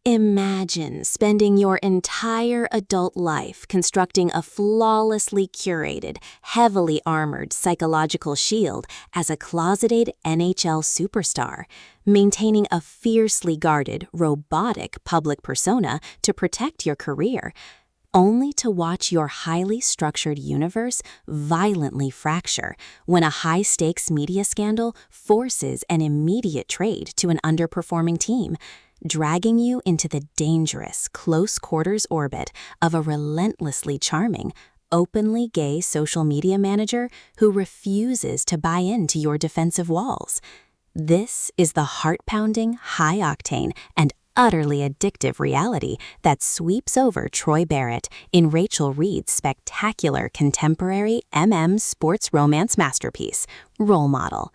Imagine spending your entire adult life constructing a flawlessly curated, heavily armored psychological shield as a closeted NHL superstar, maintaining a fiercely guarded, robotic public persona to protect your career, only to watch your highly structured universe violently fracture when a high-stakes media scandal forces an immediate trade to an underperforming team, dragging you into the dangerous, close-quarters orbit of a relentlessly charming, openly gay social media manager who refuses to buy into your defensive walls. This is the heart-pounding, high-octane, and utterly addictive reality that sweeps over Troy Barrett in Rachel Reed's spectacular contemporary sports romance masterpiece, Role Model.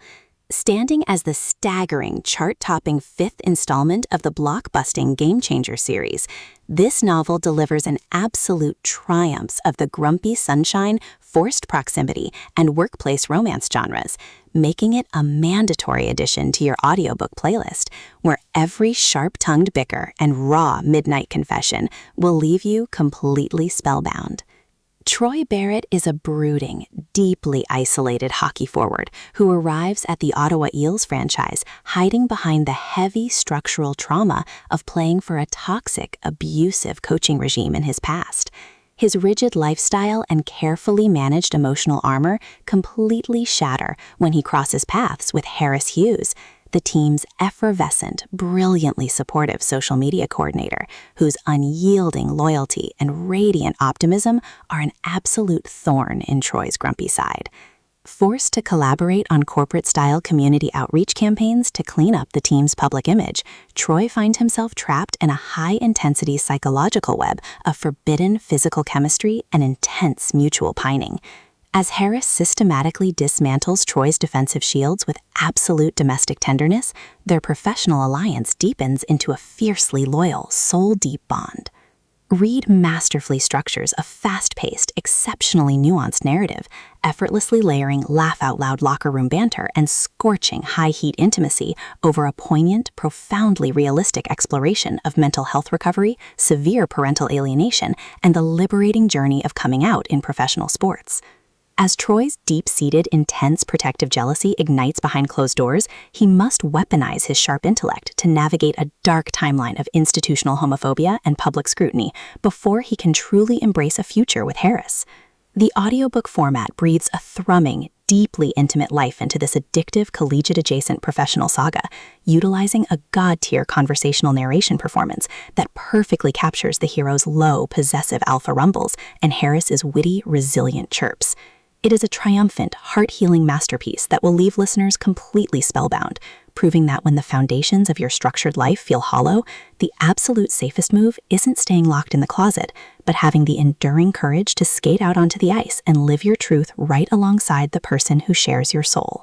Standing as the staggering, chart-topping fifth installment of the blockbusting Game Changer series, this novel delivers an absolute triumph of the grumpy sunshine, forced proximity, and workplace romance genres, making it a mandatory addition to your audiobook playlist, where every sharp-tongued bicker and raw midnight confession will leave you completely spellbound. Troy Barrett is a brooding, deeply isolated hockey forward who arrives at the Ottawa Eels franchise hiding behind the heavy structural trauma of playing for a toxic, abusive coaching regime in his past. His rigid lifestyle and carefully managed emotional armor completely shatter when he crosses paths with Harris Hughes, the team's effervescent, brilliantly supportive social media coordinator, whose unyielding loyalty and radiant optimism are an absolute thorn in Troy's grumpy side. Forced to collaborate on corporate-style community outreach campaigns to clean up the team's public image, Troy finds himself trapped in a high-intensity psychological web of forbidden physical chemistry and intense mutual pining. As Harris systematically dismantles Troy's defensive shields with absolute domestic tenderness, their professional alliance deepens into a fiercely loyal, soul-deep bond. Reed masterfully structures a fast-paced, exceptionally nuanced narrative, effortlessly layering laugh-out-loud locker room banter and scorching high-heat intimacy over a poignant, profoundly realistic exploration of mental health recovery, severe parental alienation, and the liberating journey of coming out in professional sports. As Troy's deep-seated, intense protective jealousy ignites behind closed doors, he must weaponize his sharp intellect to navigate a dark timeline of institutional homophobia and public scrutiny before he can truly embrace a future with Harris. The audiobook format breathes a thrumming, deeply intimate life into this addictive, collegiate-adjacent professional saga, utilizing a god-tier conversational narration performance that perfectly captures the hero's low, possessive alpha rumbles and Harris's witty, resilient chirps. It is a triumphant, heart-healing masterpiece that will leave listeners completely spellbound, proving that when the foundations of your structured life feel hollow, the absolute safest move isn't staying locked in the closet, but having the enduring courage to skate out onto the ice and live your truth right alongside the person who shares your soul.